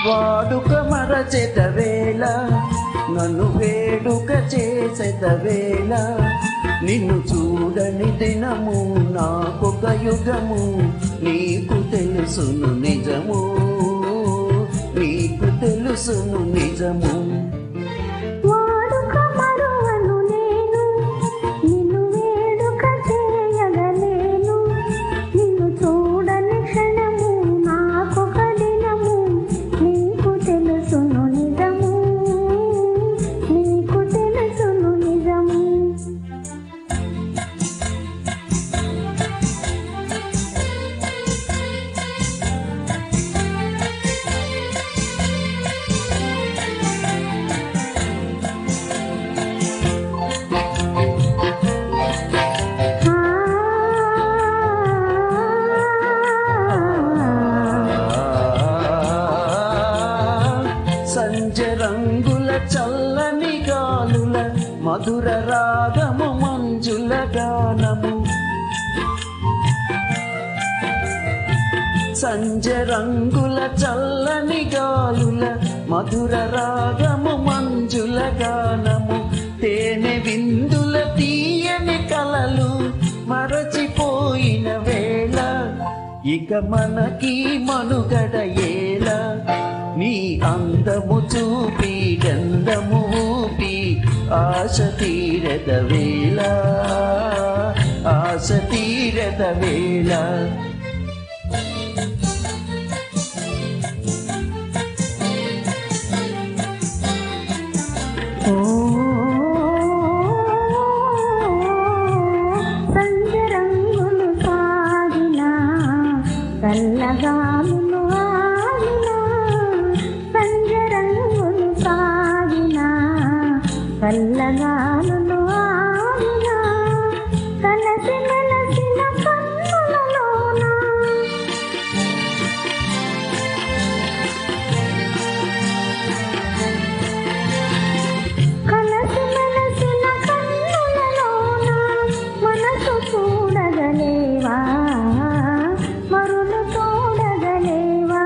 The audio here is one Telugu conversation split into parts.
వాడుక మరచెదవేళ నన్ను వేడుక చేసెదవేళ నిన్ను చూడని దినము నాకొక యుగము నీకు తెలుసును నిజము నీకు తెలుసును నిజము రంగుల చల్లని గాలుల మధుర రాగము మంజుల గానము సంజ రంగుల చల్లని గాలుల మధుర రాగము మంజుల గానము తేనె విందుల తీయని కలలు మరచిపోయిన వేళ ఇక మనకి మనుగడ ఏలా నీ అందము చూపి గంధము ఊపి ఆశ తీరద వేళ ఆశ తీరద వేళ సంజరంగులు సాగిన చల్లగాములు కల్లగాలులు ఆగిన కలసి మెలసిన కన్నులలోన కలసి మెలసిన కన్నులలోన మనసు చూడగలేవా మరులు తోడగలేవా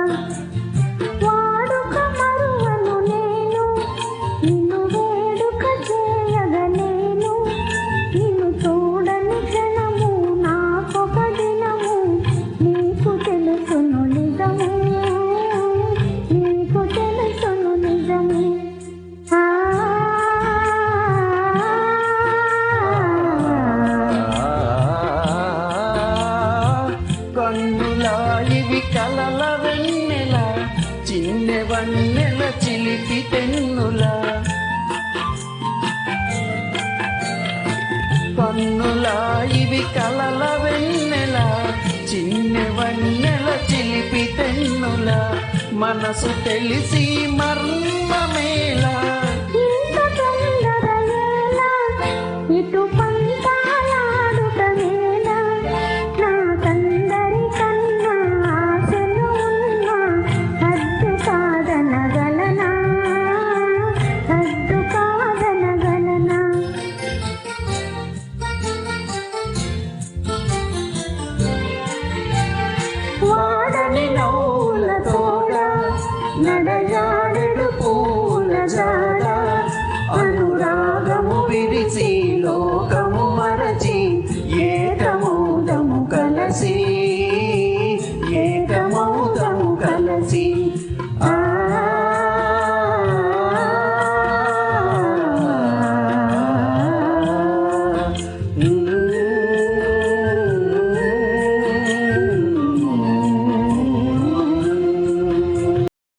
వాడుక మరువను నేను నిన్ను నిన్ను చూడని క్షణము నాకొక దినము నీకు తెలుసును నిజము నీకు తెలుసును నిజము కన్నులా ఇవి కలల వెన్నెల చిన్నె వన్నెల చిలిపి తెన్నులా కన్నులా ఇవి కలల వెన్నెల చిన్నె వన్నెల చిలిపి తెన్నుల మనసు తెలిసి మర్మమేలా ఇంత తొందరలేలా ఇటు పంతాలాడుట వేళ నాకందరి కన్నా ఆశలు ఉన్నా హద్దు కాదనగలనా హద్దు కాదనగలనా వాడని నవ్వుల తోడ నడగా